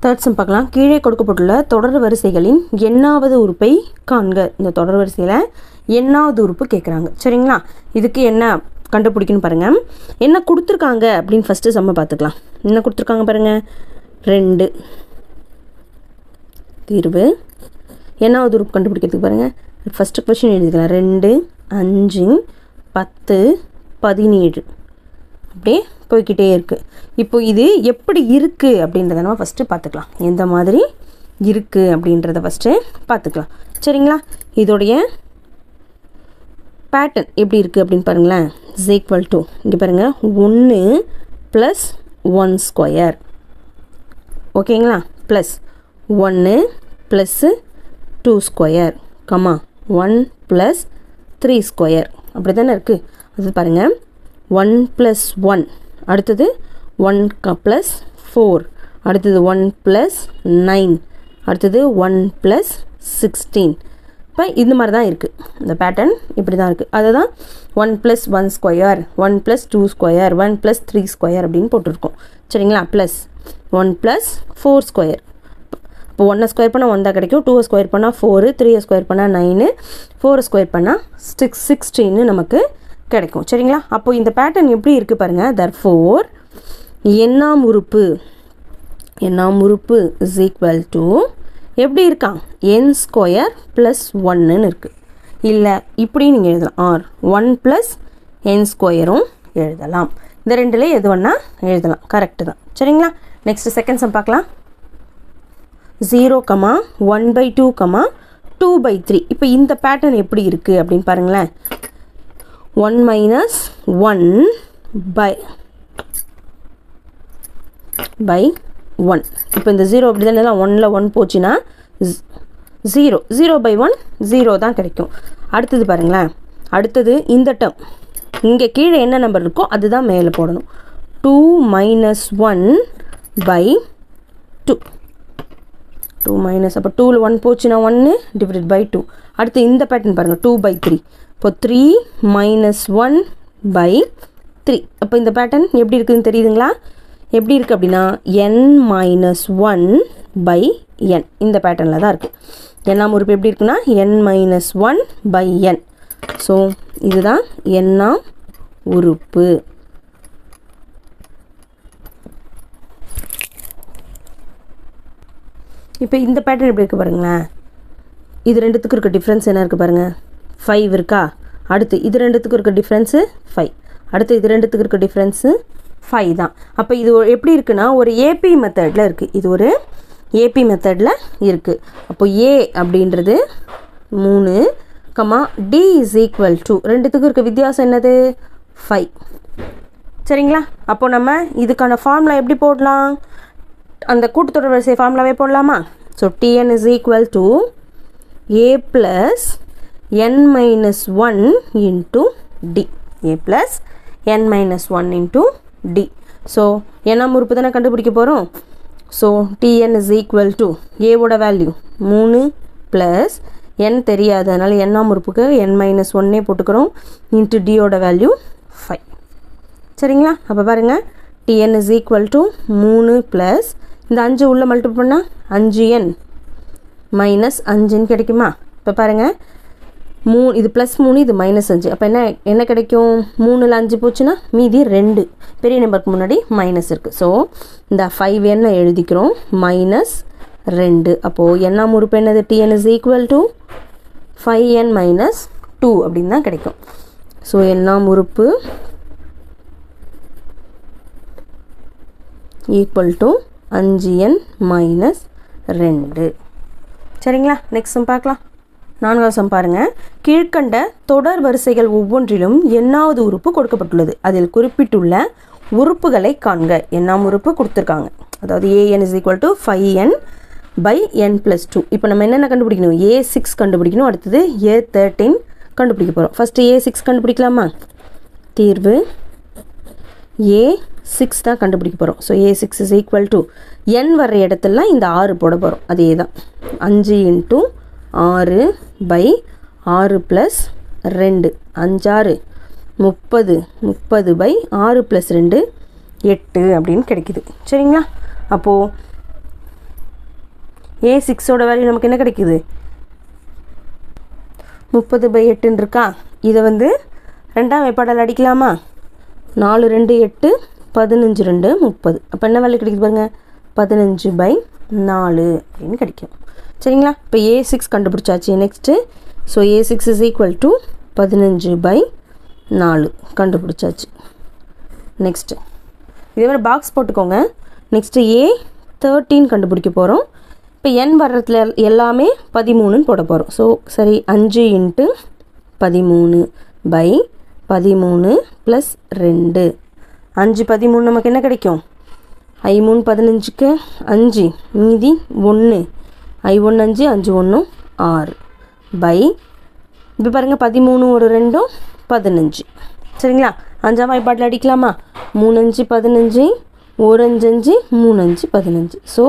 Third sum பார்க்கலாம். கீழே கொடுக்கப்பட்டுள்ள தொடர் வரிசைகளின் எண்ணாவது உறுப்பை காண்க. இந்த தொடர் வரிசையில் எண்ணாவது உறுப்பு கேட்குறாங்க. சரிங்களா? இதுக்கு என்ன கண்டுபிடிக்கணும் பாருங்கள். என்ன கொடுத்துருக்காங்க அப்படின்னு ஃபஸ்ட்டு சம்ம பார்த்துக்கலாம். என்ன கொடுத்துருக்காங்க பாருங்கள். 2 தீர்வு. எண்ணாவது உறுப்பு கண்டுபிடிக்கிறதுக்கு பாருங்கள். ஃபஸ்ட்டு கொஷின் எழுதிக்கலாம். 2 5 10 17 அப்படியே போய்கிட்டே இருக்குது. இப்போ இது எப்படி இருக்குது அப்படின்றத நம்ம ஃபஸ்ட்டு பார்த்துக்கலாம். எந்த மாதிரி இருக்குது அப்படின்றத ஃபஸ்ட்டு பார்த்துக்கலாம். சரிங்களா? இதோடைய பேட்டர்ன் எப்படி இருக்குது அப்படின்னு பாருங்களேன். இஸ் ஈக்குவல் டு இங்கே பாருங்கள் 1 + 1 ஸ்கொயர். ஓகேங்களா? Plus 1 + 2 square, 1 + 3 square. அப்படி தானே இருக்குது. அது பாருங்கள். 1 + 1, அடுத்தது 1 + 4, அடுத்தது 1 + 9, அடுத்தது 1 + 16. இப்போ இந்த மாதிரி தான் இருக்குது. இந்த பேட்டர்ன் இப்படி தான் இருக்குது. அதை தான் 1 + 1 ஸ்கொயர், 1 + 2 ஸ்கொயர், 1 + 3 ஸ்கொயர் அப்படின்னு போட்டிருக்கோம். சரிங்களா? Plus 1 + 4 square. இப்போ 1 ஸ்கொயர் பண்ணால் 1 தான் கிடைக்கும். 2 ஸ்கொயர் பண்ணால் 4, 3 ஸ்கொயர் பண்ணால் 9, 4 ஸ்கொயர் பண்ணால் 16 நமக்கு கிடைக்கும். சரிங்களா? அப்போ இந்த பேட்டர்ன் எப்படி இருக்குது பாருங்கள். therefore எண்ணாம் உறுப்பு இஸ் ஈக்குவல் டு எப்படி இருக்கான். n² + 1ன்னு இருக்குது. இல்லை இப்படி நீங்கள் எழுதலாம். ஆர் 1 + n² எழுதலாம். இந்த ரெண்டில் எது வேணா எழுதலாம். கரெக்டு தான். சரிங்களா? நெக்ஸ்ட் செகண்ட் சம் பார்க்கலாம். 0, 1/2, 2/3. இப்போ இந்த பேட்டர்ன் எப்படி இருக்குது அப்படின்னு பாருங்களேன். 1 - 1/1. இப்போ இந்த 0 அப்படி தானே. 1ல் 1 போச்சுன்னா 0, 0/1 0 தான் கிடைக்கும். அடுத்தது பாருங்களேன். அடுத்தது இந்த டேர்ம் இங்கே கீழே என்ன நம்பர் இருக்கோ அதுதான் மேலே போடணும். 2 - 1/2. 2 அப்போ 2ல் 1 போச்சுன்னா 1 /2. அடுத்து இந்த பேட்டர்ன் பாருங்கள். 2/3. இப்போ 3 - 1/3. அப்போ இந்த பேட்டர்ன் எப்படி இருக்குதுன்னு தெரியுதுங்களா? எப்படி இருக்குது அப்படின்னா n - 1/n. இந்த பேட்டர்னில் தான் இருக்குது. எண்ணாம் உறுப்பு எப்படி இருக்குன்னா n - 1/n. ஸோ இதுதான் எண்ணாம் உறுப்பு. இப்போ இந்த பேட்டர்ன் எப்படி இருக்குது பாருங்களேன். இது ரெண்டுத்துக்கு இருக்க டிஃப்ரென்ஸ் என்ன இருக்குது பாருங்கள். 5 இருக்கா? அடுத்து இது ரெண்டுத்துக்கு இருக்க டிஃப்ரென்ஸு 5. அடுத்து இது ரெண்டுத்துக்கு இருக்க டிஃப்ரென்ஸு 5 தான். அப்போ இது எப்படி இருக்குன்னா ஒரு ஏபி மெத்தடில் இருக்குது. இது ஒரு ஏபி மெத்தடில் இருக்குது. அப்போ ஏ அப்படின்றது 3, டி இஸ் ஈக்குவல் டு ரெண்டுத்துக்கு இருக்க வித்தியாசம் என்னது 5. சரிங்களா? அப்போ நம்ம இதுக்கான ஃபார்முலா எப்படி போடலாம்? அந்த கூட்டுத்தொடர் வரிசை ஃபார்முலாவே போடலாமா? So Tn is equal to a + n - 1 into T. a + n - 1 into T. So எண்ணாம் உறுப்பு தானே கண்டுபிடிக்க போகிறோம். So Tn is equal to ஏவோட வேல்யூ 3 ப்ளஸ் n தெரியாது, அதனால் எண்ணாம் உறுப்புக்கு n - 1 போட்டுக்கிறோம் இன்ட்டு டியோட வேல்யூ 5. சரிங்களா? அப்போ பாருங்கள். Tn is equal to 3 plus இந்த 5 உள்ளே மல்டிபிள் பண்ணால் 5n - 5ன்னு கிடைக்குமா? இப்போ பாருங்கள். இது +3, இது -5. அப்போ என்ன கிடைக்கும்? 3ல் 5 போச்சுன்னா மீதி 2. பெரிய நம்பருக்கு முன்னாடி மைனஸ் இருக்குது. ஸோ இந்த 5n எழுதிக்கிறோம் -2. அப்போது எண்ணாம் உறுப்பு என்னது? Tn is equal to 5n - 2 அப்படின்னு தான் கிடைக்கும். ஸோ எண்ணாம் உறுப்பு ஈக்குவல் டு 5n - 2. சரிங்களா? நெக்ஸ்ட் சம் பார்க்கலாம். 4வது சம் பாருங்கள். கீழ்கண்ட தொடர் வரிசைகள் ஒவ்வொன்றிலும் எண்ணாவது உறுப்பு கொடுக்கப்பட்டுள்ளது. அதில் குறிப்பிட்டுள்ள உறுப்புகளை காண்க. எண்ணாம் உறுப்பு கொடுத்துருக்காங்க. அதாவது an is equal to 5n/n + 2. இப்போ நம்ம என்னென்ன கண்டுபிடிக்கணும்? a6 கண்டுபிடிக்கணும். அடுத்தது a13 கண்டுபிடிக்க போகிறோம். First a6 கண்டுபிடிக்கலாமா? தீர்வு a6 தான் கண்டுபிடிக்க போகிறோம். So a6 is equal to n வர்ற இடத்துலலாம் இந்த 6 போட போகிறோம். அதே தான் 5 × 6/6 + 2 5×6 30 30/6 + 2 8 அப்படின்னு கிடைக்குது. சரிங்களா? அப்போது A6ஓட வேல்யூ நமக்கு என்ன கிடைக்குது 30/8 இருக்கா. இதை வந்து ரெண்டாம் வாய்ப்பாடால் அடிக்கலாமா. 4 2 8 15 2 30. அப்போ என்ன வேல்யூ கிடைக்குது பாருங்கள் 15/4 அப்படின்னு கிடைக்கும். சரிங்களா. இப்போ A6 கண்டுபிடிச்சாச்சு. Next so A6 is equal to 15/4 கண்டுபிடிச்சாச்சு. நெக்ஸ்ட்டு இதே மாதிரி பாக்ஸ் போட்டுக்கோங்க. நெக்ஸ்ட்டு A13 கண்டுபிடிக்க போகிறோம். இப்போ n வர்றதுல எல்லாமே 13ன்னு போட போகிறோம். ஸோ சரி 5 × 13/13 + 2. 5 13 நமக்கு என்ன கிடைக்கும் 5 3 15க்கு 5 மீதி 1 I1 5 5 1 6 பை இப்போ பாருங்கள் 13 ஒரு 2 15. சரிங்களா. அஞ்சாம் வாய்ப்பாட்டில் அடிக்கலாமா. 3 5 15 1 5 5 3 5 15. ஸோ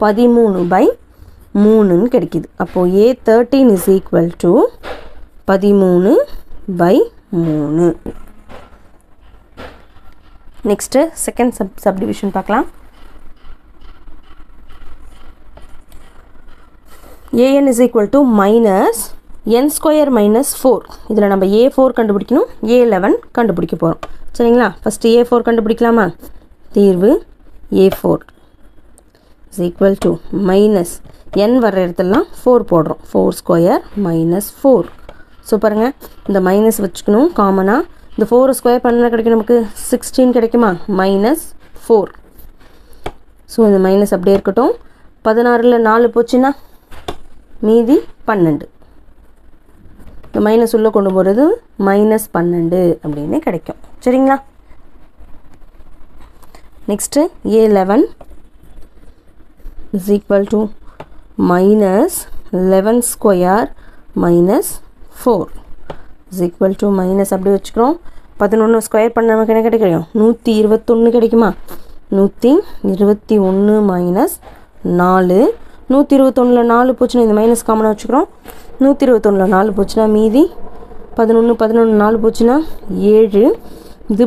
13/3 கிடைக்கிது. அப்போது A13 is equal to 13/3. Next second subdivision பார்க்கலாம். an is equal to minus n square minus 4. இதில் நம்ம A4 கண்டுபிடிக்கணும், A11 கண்டுபிடிக்க போகிறோம். சரிங்களா. First A4 கண்டுபிடிக்கலாமா. தீர்வு A4 is equal to minus n வர்ற இடத்துலாம் 4 போடுறோம். 4 square minus 4. ஸோ பாருங்கள் இந்த மைனஸ் வச்சுக்கணும் காமனாக. இந்த 4 ஸ்கொயர் பண்ணால் கிடைக்கும் நமக்கு 16 கிடைக்குமா. -4. ஸோ இந்த மைனஸ் அப்படியே இருக்கட்டும். 16ல் 4 போச்சுன்னா மீதி 12. இந்த மைனஸ் உள்ளே கொண்டு போகிறது -12 அப்படின்னு கிடைக்கும். சரிங்களா. Next A11 is equal to -11 square minus 4 is equal to minus அப்படி வச்சுக்கிறோம். 11 ஸ்கொயர் பண்ண நமக்கு என்ன கிடைக்கும் 121 கிடைக்குமா. 121 மைனஸ் 4. 121ல் 4 போச்சுன்னா இந்த மைனஸ் காமனாக வச்சுக்கிறோம். 121ல் 4 போச்சுன்னா மீதி 11 11 4 போச்சுன்னா 7. இது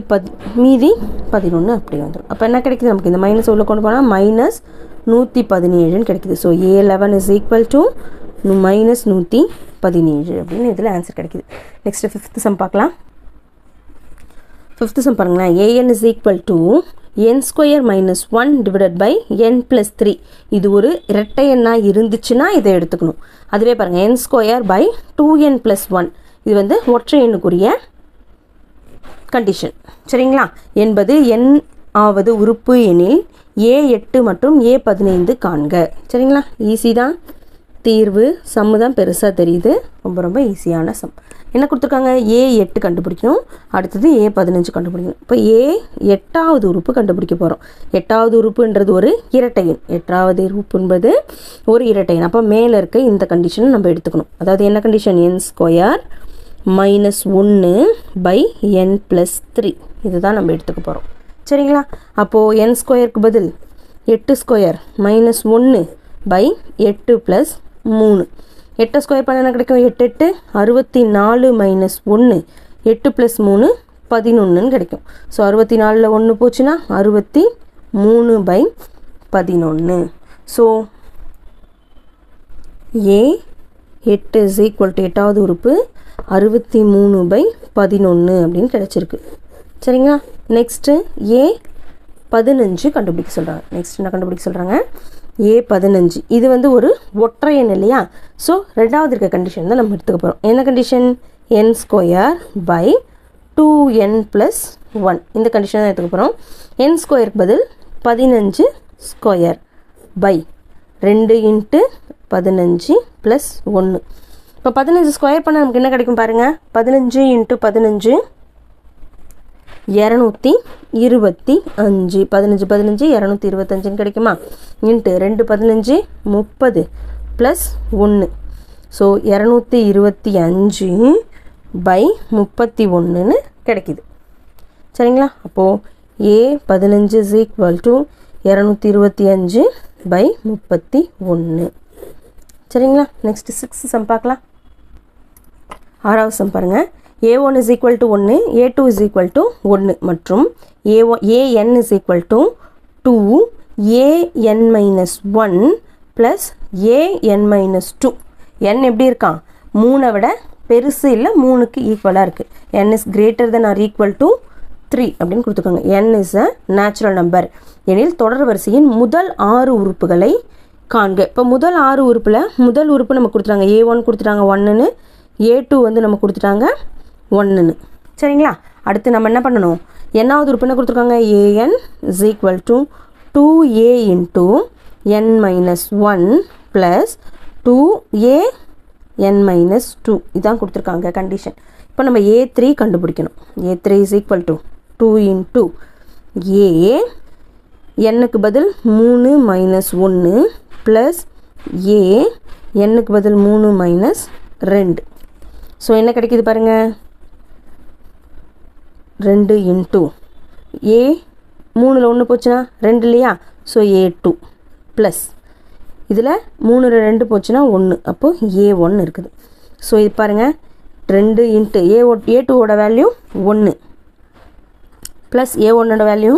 மீதி 11 அப்படி வந்துடும். அப்போ என்ன கிடைக்குது நமக்கு இந்த மைனஸ் உள்ள கொண்டு போனால் -117 கிடைக்குது. So A11 is equal to -117 அப்படின்னு இதில் ஆன்சர் கிடைக்குது. நெக்ஸ்ட்டு 5th சம் பார்க்கலாம். 5th சம் பாருங்களேன். an is equal to n square minus 1 divided by n plus 3. இது ஒரு இரட்டை எண்ணாக இருந்துச்சுன்னா இதை எடுத்துக்கணும். அதுவே பாருங்கள் n square by 2n plus 1. இது வந்து ஒற்றை எண்ணுக்குரிய கண்டிஷன். சரிங்களா. என்பது n ஆவது உறுப்பு எனில் A8 மற்றும் A15 காண்க. சரிங்களா. ஈஸி தான். தீர்வு சம்மு தான் பெருசாக தெரியுது. ரொம்ப ரொம்ப ஈஸியான சம். என்ன கொடுத்துருக்காங்க A8 கண்டுபிடிக்கணும். அடுத்தது A15 கண்டுபிடிக்கணும். இப்போ A8வது உறுப்பு கண்டுபிடிக்க போகிறோம். 8வது உறுப்புன்றது ஒரு இரட்டை எண். 8வது உறுப்பு என்பது ஒரு இரட்டை எண். அப்போ மேலே இருக்க இந்த கண்டிஷனை நம்ம எடுத்துக்கணும். அதாவது என்ன condition n square -1 by n plus 3. இதுதான் நம்ம எடுத்துக்க போகிறோம். சரிங்களா. அப்போது n ஸ்கொயருக்கு பதில் 8 ஸ்கொயர் -1 by 8 plus 3. 8 ஸ்கொயர் பண்ண என்ன கிடைக்கும் 8 8 64 -1 8 + 3 11 கிடைக்கும். ஸோ 64ல் 1 போச்சுன்னா 63/11. So A8 is equal to 8வது உறுப்பு 63/11 அப்படின்னு கிடச்சிருக்கு. சரிங்களா. நெக்ஸ்ட்டு A15 கண்டுபிடிக்க சொல்கிறாங்க. நெக்ஸ்ட் என்ன கண்டுபிடிக்க சொல்கிறாங்க A15. இது வந்து ஒரு ஒற்றை எண் இல்லையா. ஸோ ரெண்டாவது இருக்க கண்டிஷன் தான் நம்ம எடுத்துக்க போகிறோம். என்ன condition n square by 2n plus 1. இந்த கண்டிஷன் தான் எடுத்துக்க போகிறோம். n ஸ்கொயருக்கு பதில் 15 ஸ்கொயர் by 2 × 15 + 1. இப்போ 15 ஸ்கொயர் பண்ணால் நமக்கு என்ன கிடைக்கும் பாருங்கள். 15 × 15 225. 15 15 225 கிடைக்குமா. இன்ட்டு 2 15 30 + 1. ஸோ 225/31 கிடைக்குது. சரிங்களா. அப்போது A15 இஸ் ஈக்குவல் டு 225/31. சரிங்களா. நெக்ஸ்ட்டு 6th சம் பார்க்கலாம். 6வது சம் பாருங்கள். A1 is equal to 1, A2 is equal to 1 மற்றும் AN is equal to 2 AN - 1 + an minus 2. n எப்படி இருக்கான் 3 விட பெருசு இல்லை 3க்கு ஈக்குவலாக இருக்குது. n is greater than or equal to 3 அப்படின்னு கொடுத்துருக்காங்க. n is a natural number எனில் தொடர் வரிசையின் முதல் 6 உறுப்புகளை காண்க. இப்போ முதல் 6 உறுப்பில் முதல் உறுப்பு நம்ம கொடுத்துட்டாங்க, a1 கொடுத்துட்டாங்க 1ன்னு, a2 வந்து நம்ம கொடுத்துட்டாங்க 1ன்னு. சரிங்களா? அடுத்து நம்ம என்ன பண்ணணும், என்னாவது உறுப்பு என்ன கொடுத்துருக்காங்க, an is equal to 2a into n minus 1 plus 2a n minus 2 இதான் கொடுத்துருக்காங்க கண்டிஷன். இப்போ நம்ம a3 கண்டுபிடிக்கணும். a3 is equal to 2 into a n-க்கு பதில் 3 minus 1 plus a n-க்கு பதில் 3 minus 2. ஸோ என்ன கிடைக்கிது பாருங்கள், 2 into a 3ல் 1 போச்சுன்னா 2 இல்லையா, ஸோ a2 ப்ளஸ் இதில் 3ல் 2 போச்சுன்னா 1, அப்போது a1 இருக்குது. ஸோ இது பாருங்கள் 2 இன்ட்டு a2ஓட வேல்யூ 1 ப்ளஸ் a1ஓட வேல்யூ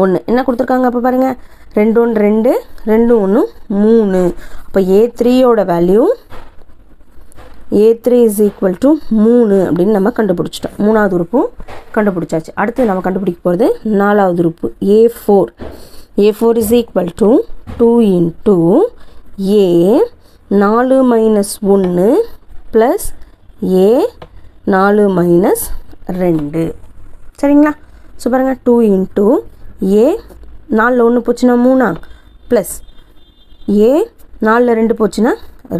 1 என்ன கொடுத்துருக்காங்க. அப்போ பாருங்கள் 2 1 2 2 1 3. அப்போ a3ஓட value a3 is equal to 3 அப்படின்னு நம்ம கண்டுபிடிச்சிட்டோம். 3வது உறுப்பும் கண்டுபிடிச்சாச்சு. அடுத்து நம்ம கண்டுபிடிக்க போகிறது 4வது உறுப்பு a4. a4 is equal to 2 into a 4 minus 1 plus a 4 minus 2. சரிங்களா? ஸோ பாருங்கள் 2 into a 4ல் 1 போச்சுன்னா 3 ப்ளஸ் a 4ல் 2 போச்சுன்னா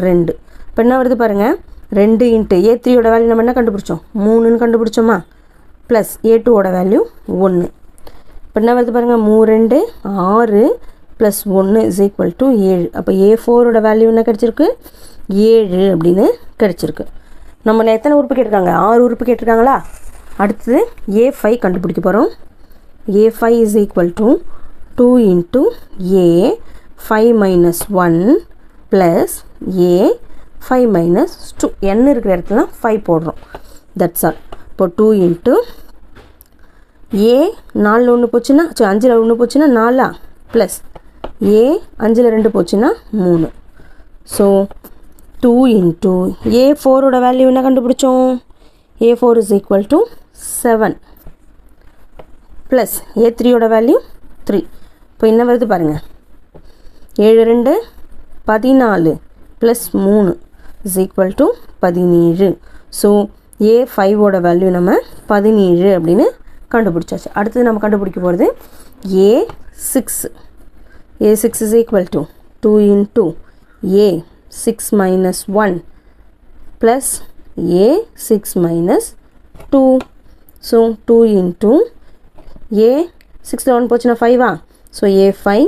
2. இப்போ என்ன வருது பாருங்கள், 2 இன்ட்டு a3ஓட வேல்யூ நம்ம என்ன கண்டுபிடிச்சோம் 3ன்னு கண்டுபிடிச்சோமா, ப்ளஸ் a2ஓட வேல்யூ 1. இப்போ என்ன வருது பாருங்கள் 3 2 6 ப்ளஸ் 1 இஸ் ஈக்குவல் டு 7. அப்போ a4ஓட வேல்யூ என்ன கிடச்சிருக்கு 7 அப்படின்னு கிடச்சிருக்கு. நம்மள எத்தனை உறுப்பு கேட்டிருக்காங்க, 6 உறுப்பு கேட்டிருக்காங்களா. அடுத்தது a5 கண்டுபிடிக்க போகிறோம். a5 is equal to 2 into a 5 minus 1 plus a 5 minus 2. n இருக்கிற இடத்துல 5 போடுறோம். That's all. இப்போ 2 இன்ட்டு a 4ல் 1 போச்சுன்னா 5ல் 1 போச்சுன்னா 4 ப்ளஸ் a 5ல் 2 போச்சுன்னா 3. ஸோ 2 இன்ட்டு a4ஓட வேல்யூ என்ன கண்டுபிடிச்சோம், a4 is equal to 7 plus a3ஓட வேல்யூ 3. இப்போ என்ன வருது பாருங்கள் 7 2 14 plus 3 is equal to 17. So a5ஓட வேல்யூ நம்ம 17 அப்படின்னு கண்டுபிடிச்சாச்சு. அடுத்தது நம்ம கண்டுபிடிக்க போகிறது a6. a6 is equal to 2 into a 6 minus 1 plus a 6 minus 2. So 2 into a 6ல் 1 போச்சுன்னா 5 ஸோ a5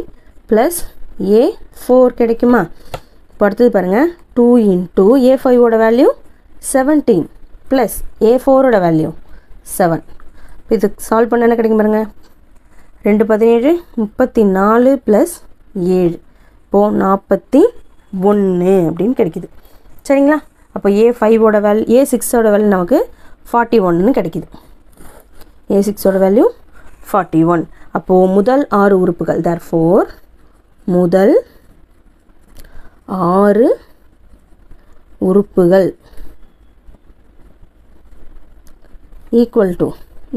ப்ளஸ் a4 கிடைக்குமா. இப்போ அடுத்தது பாருங்கள் 2 into a5ஓட வேல்யூ 17 ப்ளஸ் a4ஓட வேல்யூ 7. இது சால்வ் பண்ண என்ன கிடைக்கும் பாருங்கள், 2 17 34 ப்ளஸ் 7 இப்போது 41 அப்படின்னு கிடைக்குது. சரிங்களா? அப்போ a5ஓட வேல்யூ a6ஓட வேல்யூ நமக்கு 41ன்னு கிடைக்குது. a6ஓட வேல்யூ 41. அப்போது முதல் 6 உறுப்புகள், therefore முதல் 6 உறுப்புகள் ஈக்குவல் டு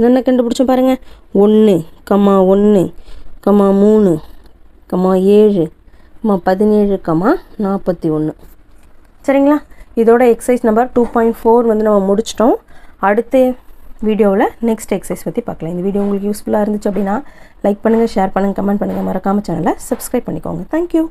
என்ன கண்டுபிடிச்சோம் பாருங்கள், 1 1 3 7 17 41. சரிங்களா? இதோட எக்ஸசைஸ் நம்பர் 2.4 வந்து நம்ம முடிச்சிட்டோம். அடுத்த வீடியோவில் நெக்ஸ்ட் எக்ஸசைஸ் பற்றி பார்க்கலாம். இந்த வீடியோ உங்களுக்கு யூஸ்ஃபுல்லாக இருந்துச்சு அப்படின்னா லைக் பண்ணுங்கள், ஷேர் பண்ணுங்கள், கமெண்ட் பண்ணுங்கள், மறக்காமல் சேனலை சப்ஸ்கிரைப் பண்ணிக்கோங்க. தேங்க்யூ.